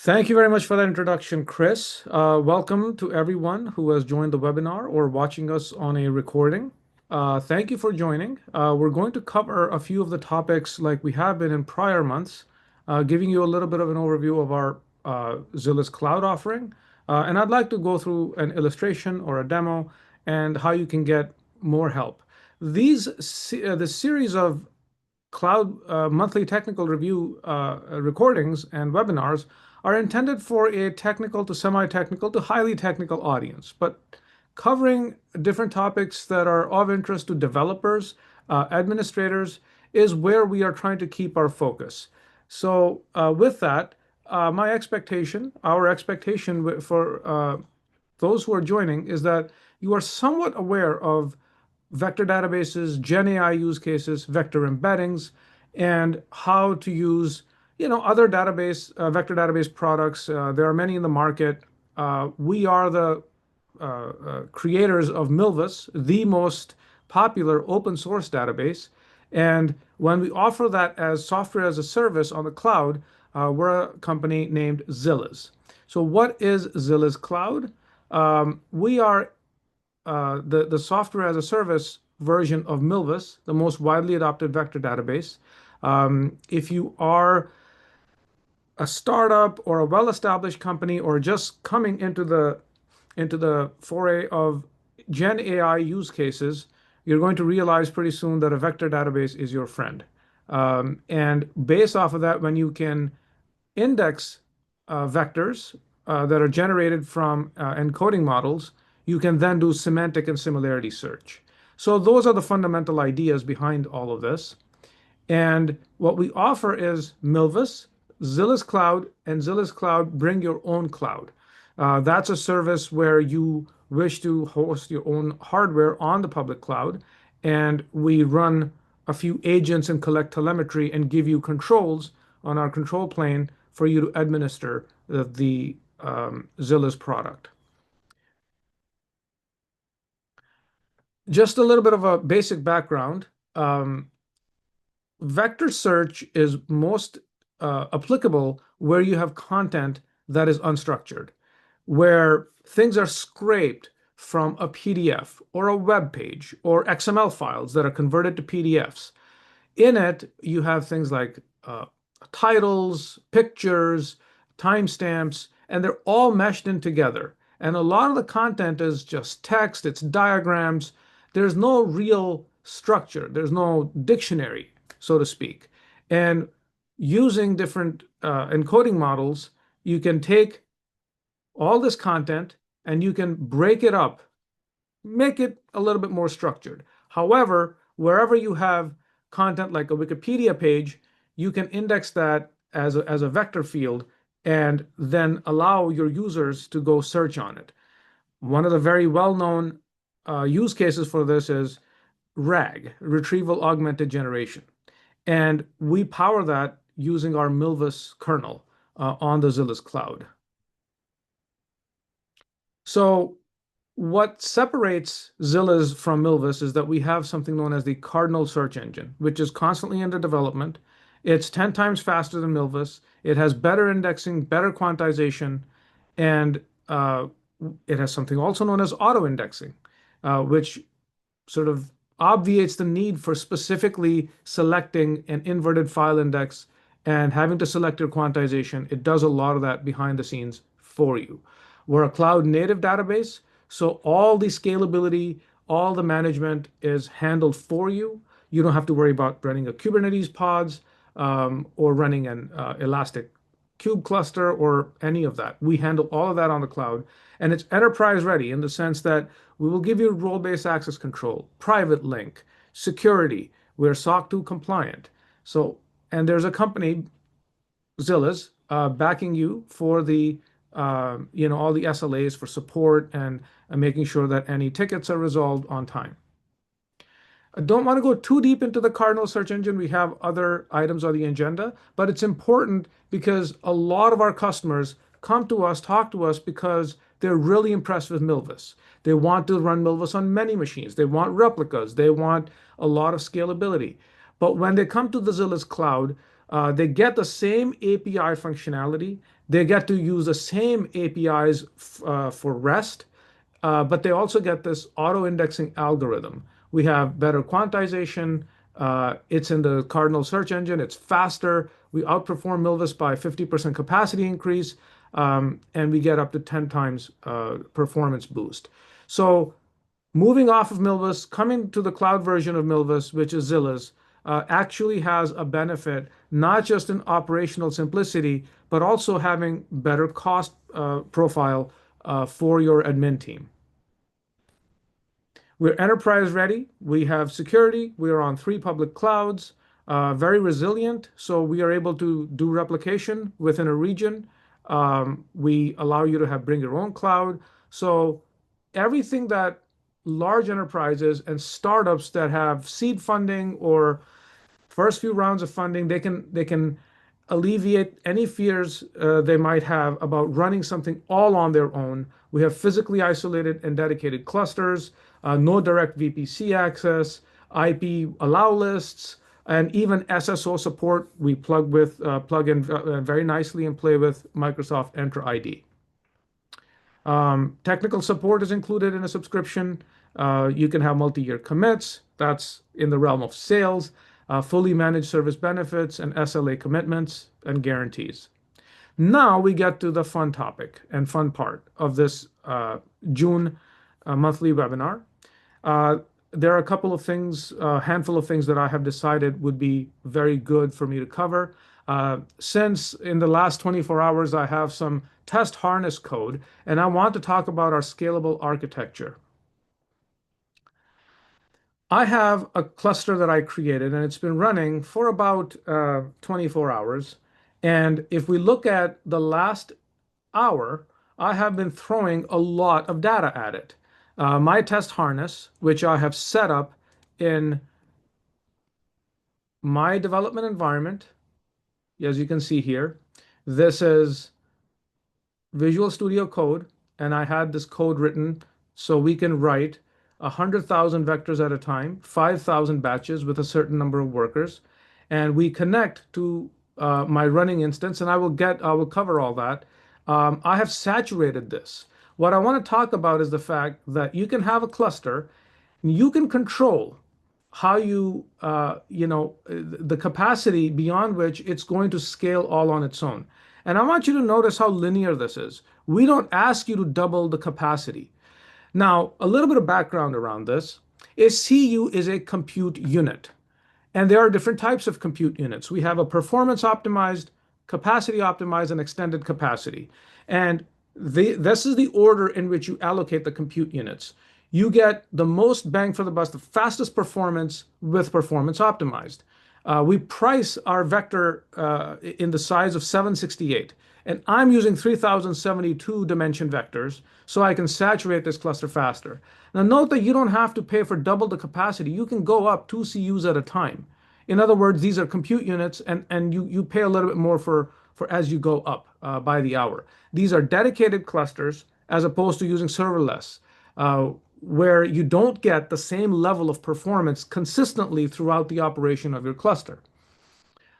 Thank you very much for that introduction, Chris. Welcome to everyone who has joined the webinar or watching us on a recording. Thank you for joining. We're going to cover a few of the topics like we have been in prior months, giving you a little bit of an overview of our Zilliz Cloud offering. And I'd like to go through an illustration or a demo and how you can get more help. The series of cloud monthly technical review recordings and webinars are intended for a technical to semi-technical to highly technical audience, but covering different topics that are of interest to developers, administrators, is where we are trying to keep our focus. So with that, our expectation for those who are joining is that you are somewhat aware of vector databases, Gen AI use cases, vector embeddings, and how to use other vector database products. There are many in the market. We are the creators of Milvus, the most popular open source database. And when we offer that as software as a service on the cloud, we're a company named Zilliz. So what is Zilliz Cloud? We are the software as a service version of Milvus, the most widely adopted vector database. If you are a startup or a well-established company or just coming into the foray of Gen AI use cases, you're going to realize pretty soon that a vector database is your friend. And based off of that, when you can index vectors that are generated from encoding models, you can then do semantic and similarity search. So those are the fundamental ideas behind all of this. And what we offer is Milvus, Zilliz Cloud, and Zilliz Cloud Bring Your Own Cloud. That's a service where you wish to host your own hardware on the public cloud, and we run a few agents and collect telemetry and give you controls on our control plane for you to administer the Zilliz product. Just a little bit of a basic background. Vector search is most applicable where you have content that is unstructured, where things are scraped from a PDF or a web page or XML files that are converted to PDFs. In it, you have things like titles, pictures, timestamps, and they're all meshed in together. And a lot of the content is just text, it's diagrams. There's no real structure. There's no dictionary, so to speak. And using different encoding models, you can take all this content and you can break it up, make it a little bit more structured. However, wherever you have content like a Wikipedia page, you can index that as a vector field and then allow your users to go search on it. One of the very well-known use cases for this is RAG, Retrieval Augmented Generation. And we power that using our Milvus kernel on the Zilliz Cloud. So what separates Zilliz from Milvus is that we have something known as the cardinal search engine, which is constantly under development. It's 10 times faster than Milvus. It has better indexing, better quantization, and it has something also known as auto-indexing, which sort of obviates the need for specifically selecting an inverted file index and having to select your quantization. It does a lot of that behind the scenes for you. We're a cloud native database, so all the scalability, all the management is handled for you. You don't have to worry about running a Kubernetes pods or running an Elastic Cube cluster or any of that. We handle all of that on the cloud, and it's enterprise ready in the sense that we will give you role-based access control, private link, security. We're SOC 2 compliant. So, and there's a company, Zilliz, backing you for the all the SLAs for support and making sure that any tickets are resolved on time. I don't want to go too deep into the Cardinal search engine. We have other items on the agenda, but it's important because a lot of our customers come to us, talk to us because they're really impressed with Milvus. They want to run Milvus on many machines. They want replicas. They want a lot of scalability. But when they come to the Zilliz Cloud, They get the same API functionality. They get to use the same APIs for REST, but they also get this auto-indexing algorithm. We have better quantization. It's in the Cardinal search engine. It's faster. We outperform Milvus by 50% capacity increase, and we get up to 10 times performance boost. So moving off of Milvus, coming to the cloud version of Milvus, which is Zilliz, actually has a benefit, not just in operational simplicity, but also having better cost profile for your admin team. We're enterprise ready. We have security. We are on 3 public clouds, very resilient. So we are able to do replication within a region. We allow you to bring your own cloud. So everything that large enterprises and startups that have seed funding or first few rounds of funding, they can alleviate any fears they might have about running something all on their own. We have physically isolated and dedicated clusters, no direct VPC access, IP allow lists, and even SSO support. We plug in very nicely and play with Microsoft Entra ID. Technical support is included in a subscription. You can have multi-year commits. That's in the realm of sales. Fully managed service benefits and SLA commitments and guarantees. Now we get to the fun topic and fun part of this June monthly webinar. There are a couple of things, a handful of things that I have decided would be very good for me to cover. Since in the last 24 hours, I have some test harness code, and I want to talk about our scalable architecture. I have a cluster that I created, and it's been running for about 24 hours. And if we look at the last hour, I have been throwing a lot of data at it. My test harness, which I have set up in my development environment, as you can see here, this is Visual Studio Code, and I had this code written so we can write 100,000 vectors at a time, 5,000 batches with a certain number of workers, and we connect to my running instance, and I will cover all that. I have saturated this. What I want to talk about is the fact that you can have a cluster, and you can control how the capacity beyond which it's going to scale all on its own. And I want you to notice how linear this is. We don't ask you to double the capacity. Now, a little bit of background around this. A CU is a compute unit, and there are different types of compute units. We have a performance optimized, capacity optimized, and extended capacity. And this is the order in which you allocate the compute units. You get the most bang for the buck, the fastest performance with performance optimized. We price our vector in the size of 768, and I'm using 3072 dimension vectors so I can saturate this cluster faster. Now note that you don't have to pay for double the capacity. You can go up 2 CUs at a time. In other words, these are compute units, and you pay a little bit more for as you go up by the hour. These are dedicated clusters as opposed to using serverless, where you don't get the same level of performance consistently throughout the operation of your cluster.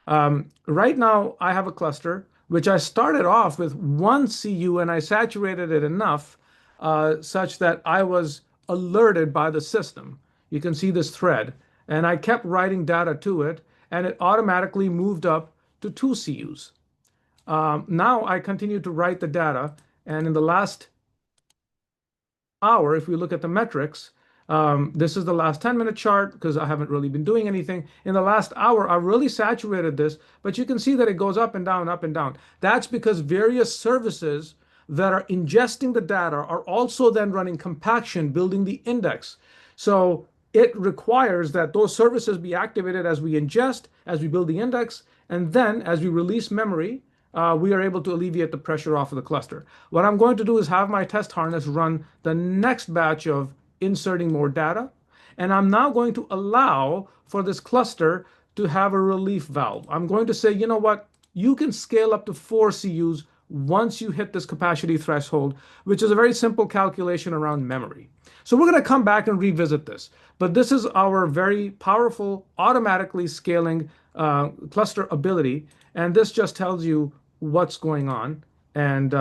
Right now, I have a cluster which I started off with 1 CU, and I saturated it enough such that I was alerted by the system. You can see this thread, and I kept writing data to it, and it automatically moved up to 2 CUs. Now I continue to write the data, and in the last hour, if we look at the metrics, this is the last 10-minute chart because I haven't really been doing anything. In the last hour, I really saturated this, but you can see that it goes up and down, up and down. That's because various services that are ingesting the data are also then running compaction, building the index. So it requires that those services be activated as we ingest, as we build the index, and then as we release memory, we are able to alleviate the pressure off of the cluster. What I'm going to do is have my test harness run the next batch of inserting more data, and I'm now going to allow for this cluster to have a relief valve. I'm going to say, you know what, you can scale up to 4 CUs once you hit this capacity threshold, which is a very simple calculation around memory. So we're going to come back and revisit this, but this is our very powerful, automatically scaling cluster ability, and this just tells you what's going on. And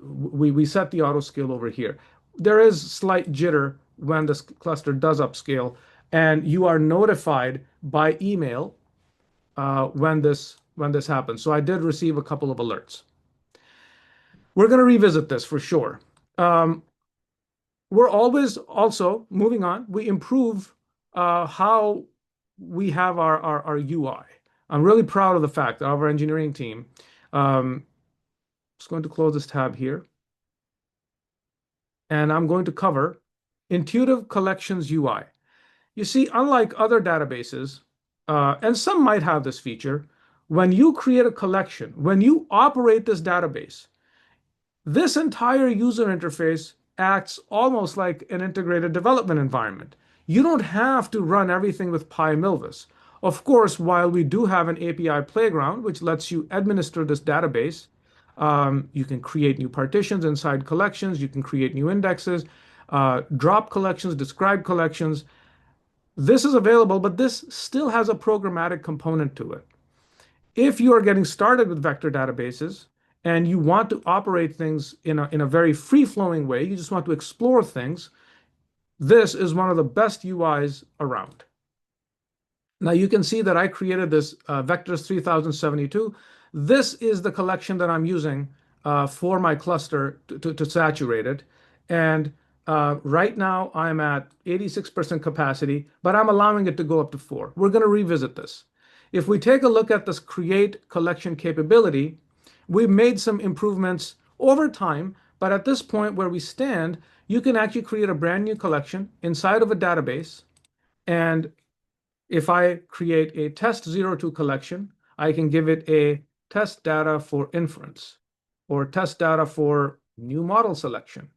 we set the auto scale over here. There is slight jitter when this cluster does upscale, and you are notified by email when this happens. So I did receive a couple of alerts. We're going to revisit this for sure. Um, we're always also moving on. We improve how we have our UI. I'm really proud of the fact that our engineering team, just going to close this tab here, and I'm going to cover Intuitive Collections UI. You see, unlike other databases, and some might have this feature, when you create a collection, when you operate this database, this entire user interface acts almost like an integrated development environment. You don't have to run everything with PyMilvus. Of course, while we do have an API playground, which lets you administer this database, you can create new partitions inside collections, you can create new indexes, drop collections, describe collections. This is available, but this still has a programmatic component to it. If you are getting started with vector databases and you want to operate things in a very free-flowing way, you just want to explore things, this is one of the best UIs around. Now you can see that I created this vectors 3072. This is the collection that I'm using for my cluster to saturate it. And right now I'm at 86% capacity, but I'm allowing it to go up to 4. We're going to revisit this. If we take a look at this create collection capability, we've made some improvements over time, but at this point where we stand, you can actually create a brand new collection inside of a database. And if I create a test02 collection, I can give it a test data for inference or test data for new model selection.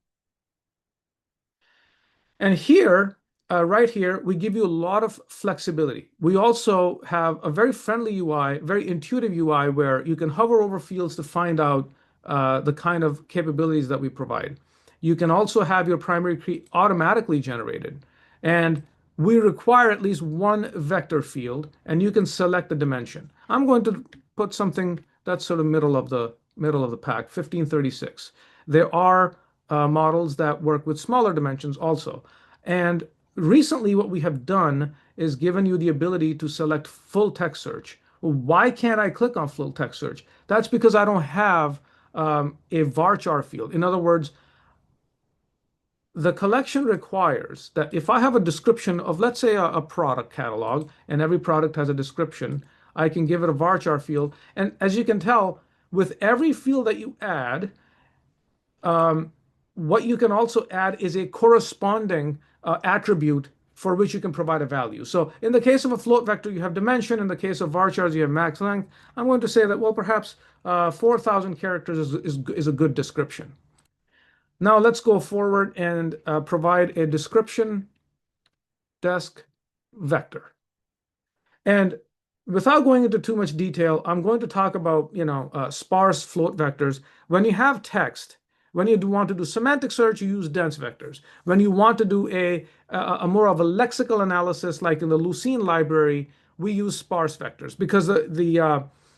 And here, right here, we give you a lot of flexibility. We also have a very friendly UI, very intuitive UI, where you can hover over fields to find out the kind of capabilities that we provide. You can also have your primary key automatically generated. And we require at least one vector field, and you can select the dimension. I'm going to put something that's sort of middle of the pack, 1536. There are models that work with smaller dimensions also. And recently what we have done is given you the ability to select full text search. Well, why can't I click on full text search? That's because I don't have a varchar field. In other words, the collection requires that if I have a description of, let's say, a product catalog, and every product has a description, I can give it a varchar field. And as you can tell, with every field that you add, what you can also add is a corresponding attribute for which you can provide a value. So in the case of a float vector, you have dimension. In the case of varchars, you have max length. I'm going to say that, well, perhaps 4,000 characters is a good description. Now let's go forward and provide a description desk vector. And without going into too much detail, I'm going to talk about, sparse float vectors. When you have text, when you want to do semantic search, you use dense vectors. When you want to do a more of a lexical analysis, like in the Lucene library, we use sparse vectors because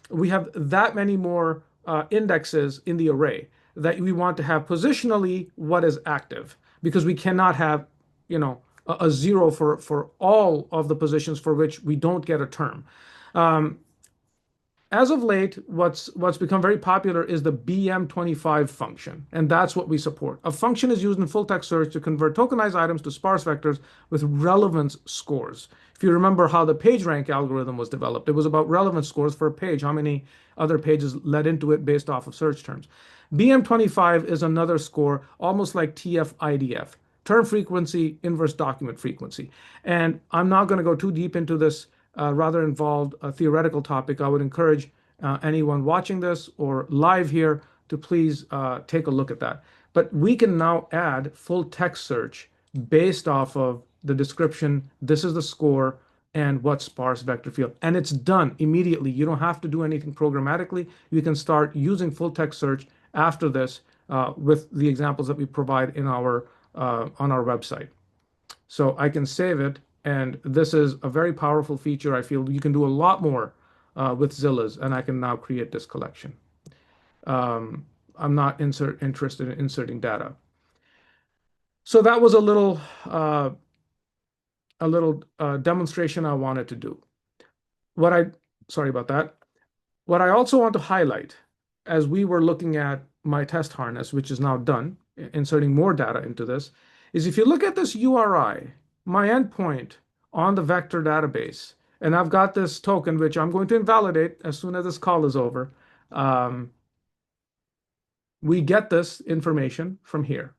we have that many more indexes in the array that we want to have positionally what is active, because we cannot have, a 0 for all of the positions for which we don't get a term. As of late, what's become very popular is the BM25 function, and that's what we support. A function is used in full text search to convert tokenized items to sparse vectors with relevance scores. If you remember how the PageRank algorithm was developed, it was about relevance scores for a page, how many other pages led into it based off of search terms. BM25 is another score, almost like TF-IDF, term frequency, inverse document frequency. And I'm not going to go too deep into this rather involved theoretical topic. I would encourage anyone watching this or live here to please take a look at that. But we can now add full text search based off of the description, this is the score, and what sparse vector field. And it's done immediately. You don't have to do anything programmatically. You can start using full text search after this with the examples that we provide in our on our website. So I can save it And this is a very powerful feature. I feel you can do a lot more with Zilliz, and I can now create this collection. I'm not interested in inserting data. So that was a little demonstration I wanted to do. Sorry about that. What I also want to highlight, as we were looking at my test harness, which is now done, inserting more data into this, is if you look at this URI, my endpoint on the vector database, and I've got this token, which I'm going to invalidate as soon as this call is over. We get this information from here.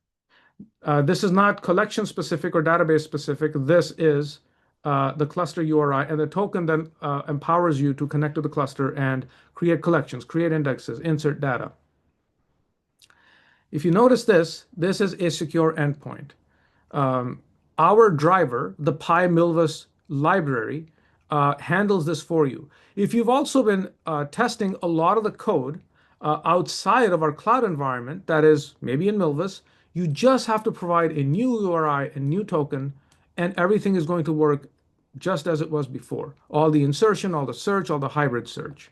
This is not collection specific or database specific. This is the cluster URI, and the token then empowers you to connect to the cluster and create collections, create indexes, insert data. If you notice this is a secure endpoint. Our driver, the PyMilvus library, handles this for you. If you've also been testing a lot of the code outside of our cloud environment, that is maybe in Milvus, you just have to provide a new URI, a new token, and everything is going to work just as it was before. All the insertion, all the search, all the hybrid search.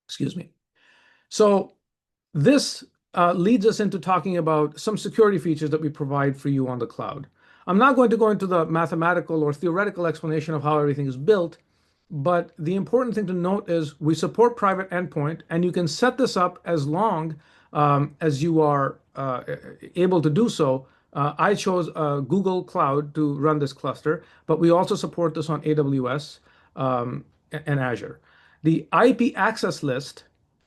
Excuse me. So this leads us into talking about some security features that we provide for you on the cloud. I'm not going to go into the mathematical or theoretical explanation of how everything is built, but the important thing to note is we support private endpoint, and you can set this up as long as you are able to do so. I chose Google Cloud to run this cluster, but we also support this on AWS and Azure. The IP access list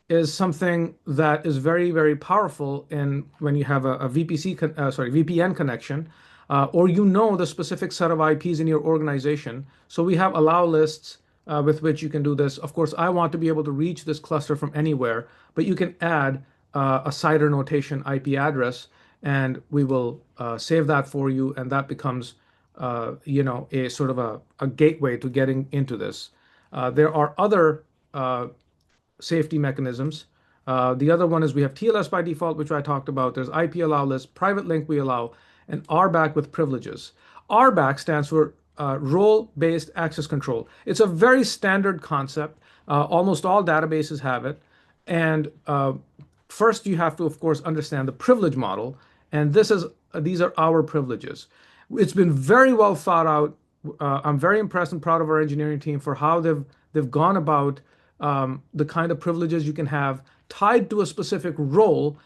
is something that is very, very powerful in when you have a VPN connection, or you know the specific set of IPs in your organization. So we have allow lists with which you can do this. Of course, I want to be able to reach this cluster from anywhere, but you can add a CIDR notation IP address, and we will save that for you, and that becomes a sort of a gateway to getting into this. There are other safety mechanisms. The other one is we have TLS by default, which I talked about. There's IP allow list, private link we allow, and RBAC with privileges. RBAC stands for role-based access control. It's a very standard concept. Almost all databases have it. And first, you have to, of course, understand the privilege model. And these are our privileges. It's been very well thought out. I'm very impressed and proud of our engineering team for how they've gone about the kind of privileges you can have tied to a specific role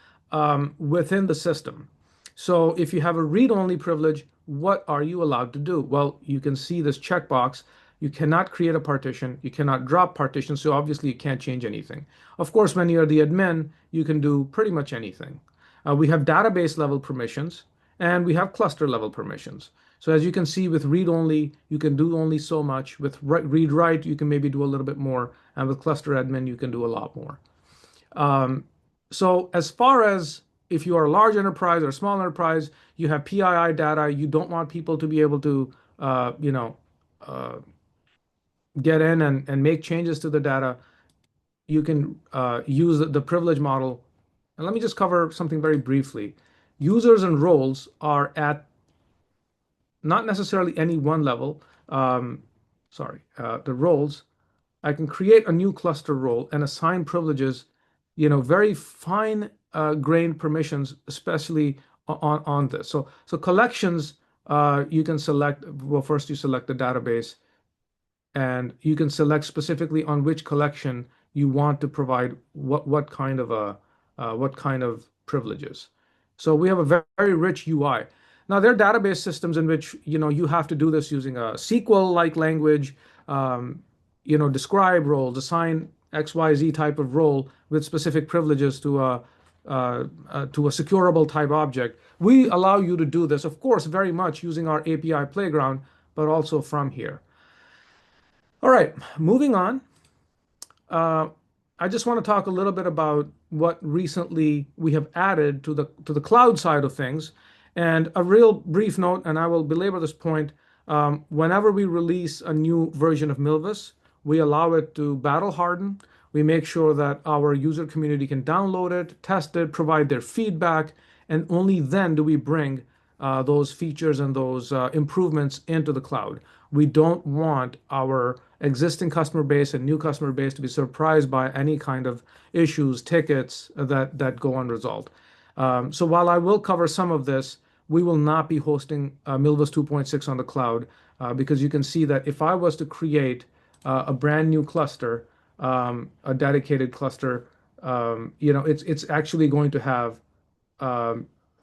within the system. So if you have a read-only privilege, what are you allowed to do? Well, you can see this checkbox. You cannot create a partition. You cannot drop partitions. So obviously you can't change anything. Of course, when you're the admin, you can do pretty much anything. We have database level permissions, and we have cluster level permissions. So as you can see with read-only, you can do only so much. With read-write, you can maybe do a little bit more. And with cluster admin, you can do a lot more. So as far as if you are a large enterprise or small enterprise, you have PII data. You don't want people to be able to, get in and make changes to the data. You can use the privilege model. And let me just cover something very briefly. Users and roles are at not necessarily any one level. The roles, I can create a new cluster role and assign privileges, very fine grained permissions, especially on this. So collections, you can select, well, first you select the database, and you can select specifically on which collection you want to provide what kind of privileges. So we have a very, very rich UI. Now, there are database systems in which you have to do this using a SQL-like language, describe roles, assign XYZ type of role with specific privileges to a securable type object. We allow you to do this, of course, very much using our API playground, but also from here. All right, moving on. I just want to talk a little bit about what recently we have added to the cloud side of things. And a real brief note, and I will belabor this point, whenever we release a new version of Milvus, we allow it to battle harden. We make sure that our user community can download it, test it, provide their feedback, and only then do we bring those features and those improvements into the cloud. We don't want our existing customer base and new customer base to be surprised by any kind of issues, tickets that go unresolved. So while I will cover some of this, we will not be hosting Milvus 2.6 on the cloud because you can see that if I was to create a brand new cluster, a dedicated cluster, it's actually going to have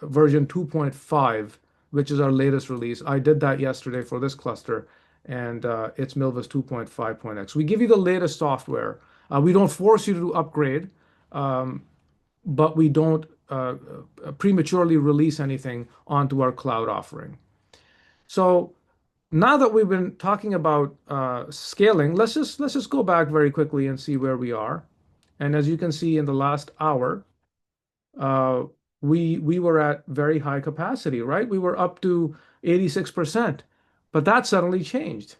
version 2.5, which is our latest release. I did that yesterday for this cluster, and it's Milvus 2.5.x. We give you the latest software. We don't force you to upgrade, but we don't prematurely release anything onto our cloud offering. So now that we've been talking about scaling, let's just go back very quickly and see where we are. And as you can see in the last hour, uh, we were at very high capacity, right? We were up to 86%, but that suddenly changed.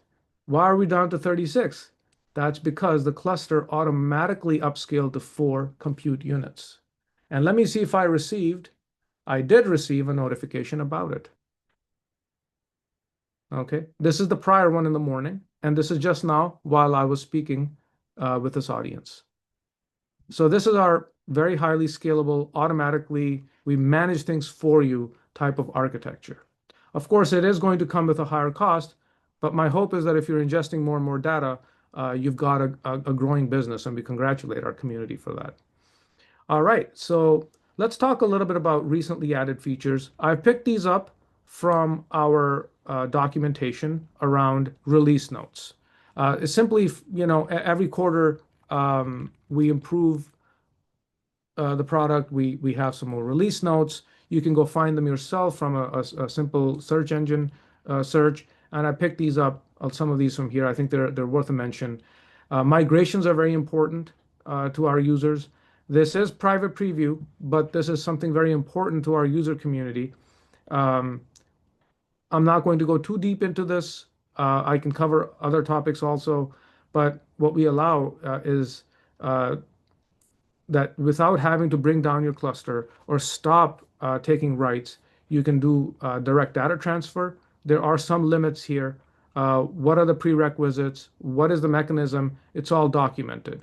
Why are we down to 36? That's because the cluster automatically upscaled to 4 compute units. And let me see if I did receive a notification about it. Okay, this is the prior one in the morning, and this is just now while I was speaking with this audience. So this is our very highly scalable, automatically, we manage things for you type of architecture. Of course, it is going to come with a higher cost, but my hope is that if you're ingesting more and more data, you've got a growing business, and we congratulate our community for that. All right, so let's talk a little bit about recently added features. I've picked these up from our documentation around release notes. It's simply, every quarter we improve the product. We have some more release notes. You can go find them yourself from a simple search engine search. And I picked these up, some of these from here. I think they're worth a mention. Migrations are very important to our users. This is private preview, but this is something very important to our user community. I'm not going to go too deep into this. I can cover other topics also, but what we allow is that without having to bring down your cluster or stop taking writes, you can do direct data transfer. There are some limits here. What are the prerequisites? What is the mechanism? It's all documented.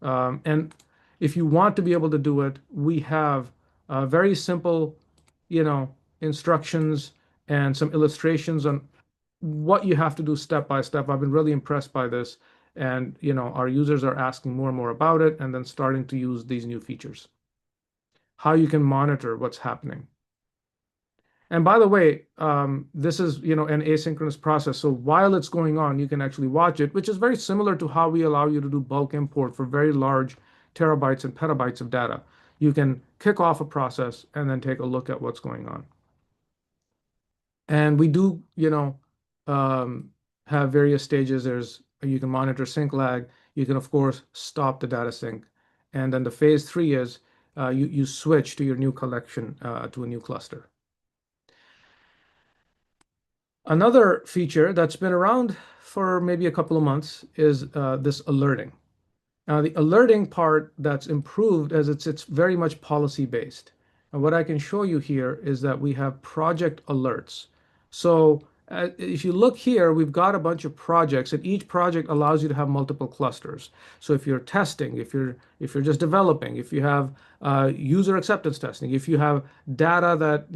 And if you want to be able to do it, we have very simple, instructions and some illustrations on what you have to do step by step. I've been really impressed by this, and our users are asking more and more about it, and then starting to use these new features. How you can monitor what's happening. And by the way, this is an asynchronous process. So while it's going on, you can actually watch it, which is very similar to how we allow you to do bulk import for very large terabytes and petabytes of data. You can kick off a process and then take a look at what's going on. And we do, have various stages. You can monitor sync lag. You can, of course, stop the data sync. And then the phase 3 is you switch to your new collection to a new cluster. Another feature that's been around for maybe a couple of months is this alerting. Now, the alerting part that's improved as it's very much policy based. And what I can show you here is that we have project alerts. So if you look here, we've got a bunch of projects, and each project allows you to have multiple clusters. So if you're testing, if you're just developing, if you have user acceptance testing, if you have data that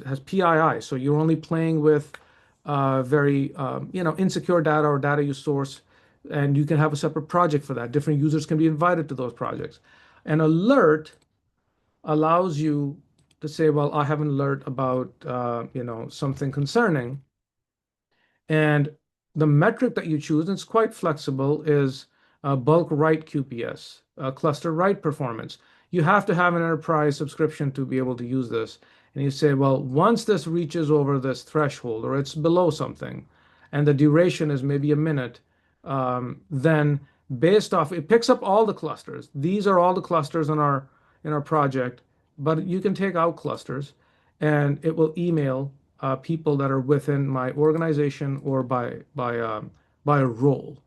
has PII, so you're only playing with very insecure data or data you source, and you can have a separate project for that. Different users can be invited to those projects. An alert allows you to say, well, I have an alert about something concerning, and the metric that you choose, and it's quite flexible, is bulk write QPS, cluster write performance. You have to have an enterprise subscription to be able to use this. And you say, well, once this reaches over this threshold, or it's below something, and the duration is maybe a minute, then based off, it picks up all the clusters. These are all the clusters in our project, but you can take out clusters, and it will email people that are within my organization or by a role.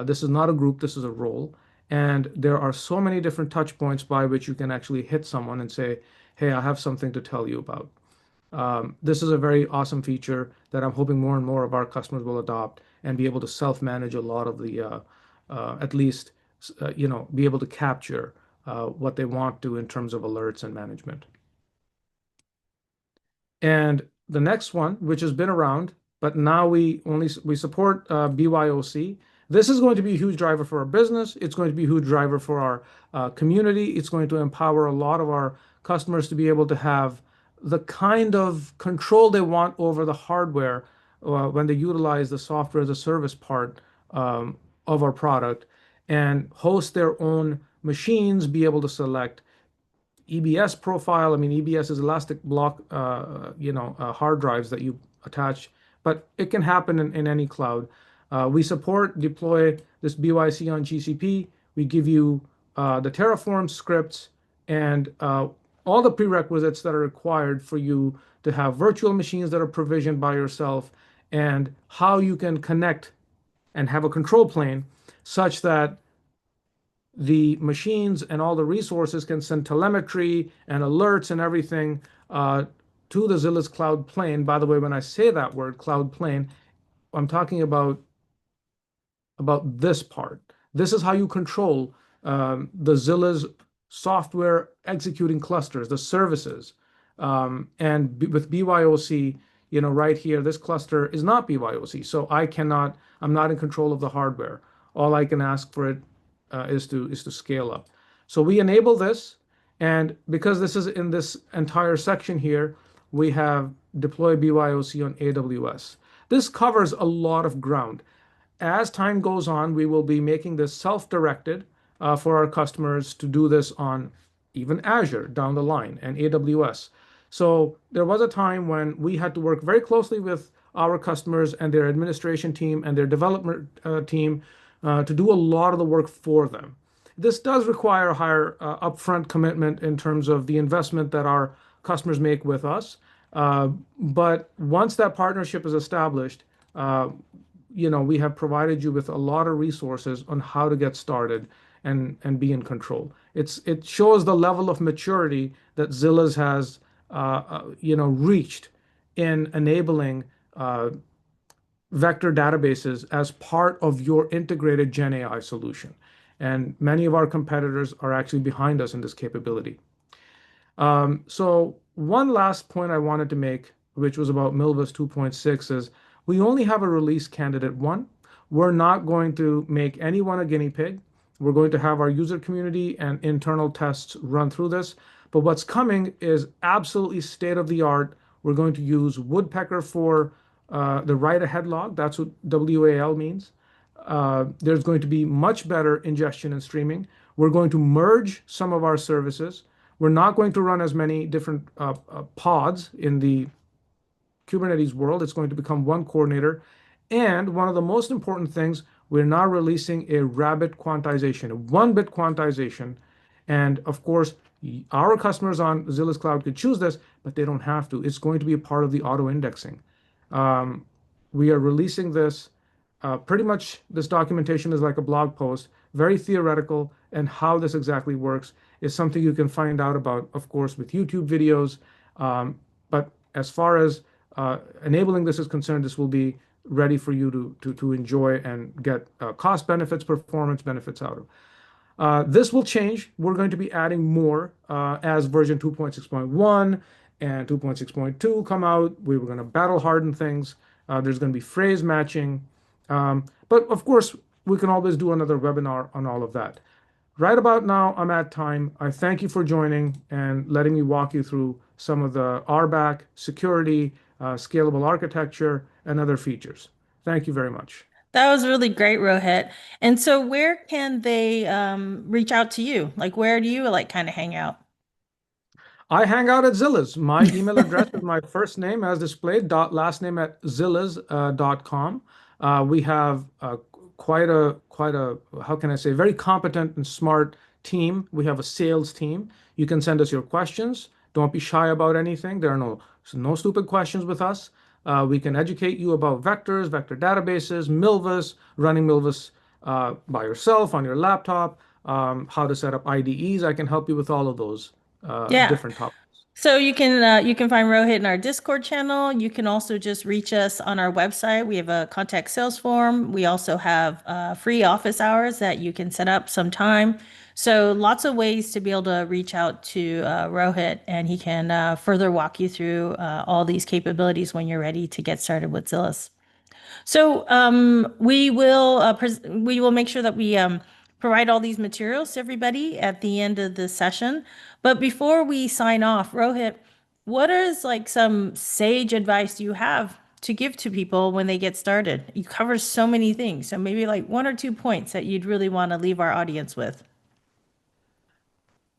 This is not a group, this is a role. And there are so many different touch points by which you can actually hit someone and say, hey, I have something to tell you about. This is a very awesome feature that I'm hoping more and more of our customers will adopt and be able to self-manage a lot of the, at least, be able to capture what they want to in terms of alerts and management. And the next one, which has been around, but now we support BYOC. This is going to be a huge driver for our business. It's going to be a huge driver for our community. It's going to empower a lot of our customers to be able to have the kind of control they want over the hardware when they utilize the software as a service part of our product and host their own machines, be able to select EBS profile. I mean, EBS is elastic block, hard drives that you attach, but it can happen in any cloud. We support deploy this BYC on GCP. We give you the Terraform scripts and all the prerequisites that are required for you to have virtual machines that are provisioned by yourself and how you can connect and have a control plane such that the machines and all the resources can send telemetry and alerts and everything to the Zilliz Cloud plane. By the way, when I say that word, cloud plane, I'm talking about this part. This is how you control the Zilliz software executing clusters, the services. With BYOC, right here, this cluster is not BYOC, so I'm not in control of the hardware. All I can ask for it is to scale up. So we enable this, and because this is in this entire section here, we have deploy BYOC on AWS. This covers a lot of ground. As time goes on, we will be making this self-directed for our customers to do this on even Azure down the line and AWS. So there was a time when we had to work very closely with our customers and their administration team and their development team to do a lot of the work for them. This does require a higher upfront commitment in terms of the investment that our customers make with us. But once that partnership is established, we have provided you with a lot of resources on how to get started and be in control. It shows the level of maturity that Zilliz has, reached in enabling vector databases as part of your integrated Gen AI solution. And many of our competitors are actually behind us in this capability. So one last point I wanted to make, which was about Milvus 2.6, is we only have a release candidate 1. We're not going to make anyone a guinea pig. We're going to have our user community and internal tests run through this. But what's coming is absolutely state of the art. We're going to use Woodpecker for the write-ahead log. That's what WAL means. There's going to be much better ingestion and streaming. We're going to merge some of our services. We're not going to run as many different pods in the Kubernetes world. It's going to become one coordinator. And one of the most important things, we're now releasing a rabbit quantization, a 1-bit quantization. And of course, our customers on Zilliz Cloud could choose this, but they don't have to. It's going to be a part of the auto indexing. We are releasing this. Pretty much this documentation is like a blog post, very theoretical, and how this exactly works is something you can find out about, of course, with YouTube videos. But as far as enabling this is concerned, this will be ready for you to enjoy and get cost benefits, performance benefits out of. This will change. We're going to be adding more as version 2.6.1 and 2.6.2 come out. We were going to battle harden things. There's going to be phrase matching. But of course, we can always do another webinar on all of that. Right about now, I'm at time. I thank you for joining and letting me walk you through some of the RBAC, security, scalable architecture, and other features. Thank you very much. That was really great, Rohit. And so where can they reach out to you? Like, where do you kind of hang out? I hang out at Zilliz. My email address is my first name as displayed, last name at zilliz.com. We have quite a, how can I say, very competent and smart team. We have a sales team. You can send us your questions. Don't be shy about anything. There are no stupid questions with us. We can educate you about vectors, vector databases, Milvus, running Milvus by yourself on your laptop, how to set up IDEs. I can help you with all of those Yeah. different topics. So you can find Rohit in our Discord channel. You can also just reach us on our website. We have a contact sales form. We also have free office hours that you can set up sometime. So lots of ways to be able to reach out to Rohit, and he can further walk you through all these capabilities when you're ready to get started with Zilliz. So we will make sure that we provide all these materials to everybody at the end of the session. But before we sign off, Rohit, what is like some sage advice you have to give to people when they get started? You cover so many things, so maybe like one or two points that you'd really want to leave our audience with.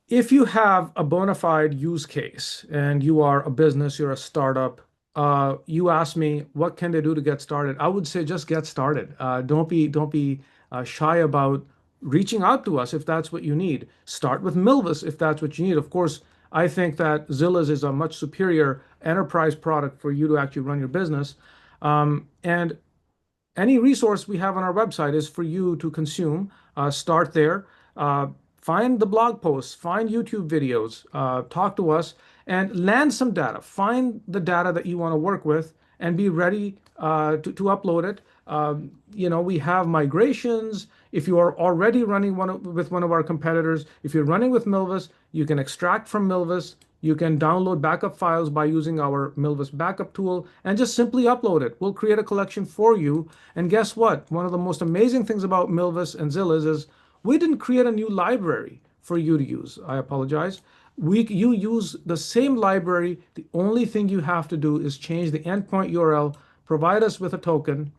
If you have a bona fide use case and you are a business, you're a startup, you ask me what can they do to get started? I would say just get started. Don't be shy about reaching out to us if that's what you need. Start with Milvus if that's what you need. Of course, I think that Zilliz is a much superior enterprise product for you to actually run your business. And any resource we have on our website is for you to consume. Start there. Uh, Find the blog posts, find YouTube videos, talk to us, and land some data. Find the data that you want to work with and be ready to upload it. We have migrations. If you are already running with one of our competitors, if you're running with Milvus, you can extract from Milvus. You can download backup files by using our Milvus backup tool and just simply upload it. We'll create a collection for you. And guess what? One of the most amazing things about Milvus and Zilliz is we didn't create a new library for you to use. I apologize. You use the same library. The only thing you have to do is change the endpoint URL, provide us with a token,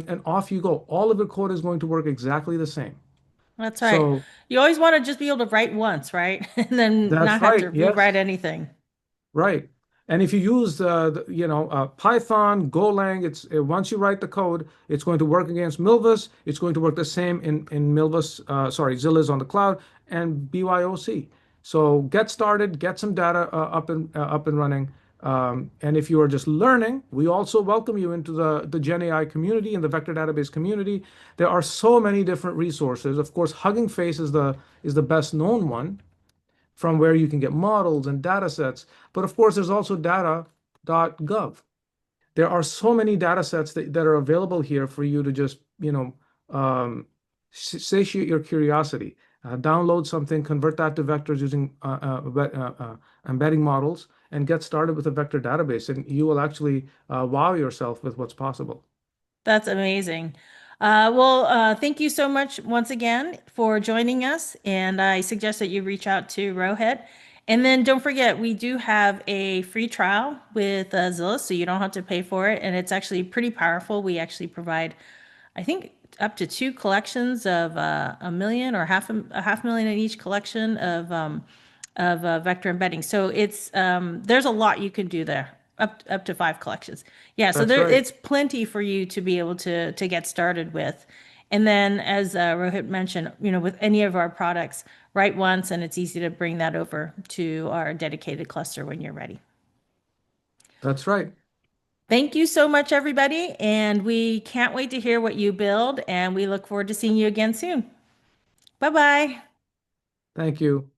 and off you go. All of your code is going to work exactly the same. That's right. So You always want to just be able to write once, right? And then that's not have to right. rewrite Yes. anything. Right. And if you use Python, Golang, it's once you write the code, it's going to work against Milvus. It's going to work the same in Milvus, Zilliz on the cloud and BYOC. So get started, get some data up and running. And if you are just learning, we also welcome you into the Gen AI community and the vector database community. There are so many different resources. Of course, Hugging Face is the best known one from where you can get models and data sets. But of course, there's also data.gov. There are so many data sets that are available here for you to just, satiate your curiosity. Download something, convert that to vectors using embedding models, and get started with a vector database. And you will actually wow yourself with what's possible. That's amazing. Thank you so much once again for joining us. And I suggest that you reach out to Rohit. And then don't forget, we do have a free trial with Zillow, so you don't have to pay for it. And it's actually pretty powerful. We actually provide, I think, up to two collections of a million or a half million in each collection of vector embedding. So it's there's a lot you can do there, up to five collections. Yeah, so That's there right. it's plenty for you to be able to get started with. And then, as Rohit mentioned, with any of our products, write once, and it's easy to bring that over to our dedicated cluster when you're ready. That's right. Thank you so much, everybody, and we can't wait to hear what you build, and we look forward to seeing you again soon. Bye bye. Thank you.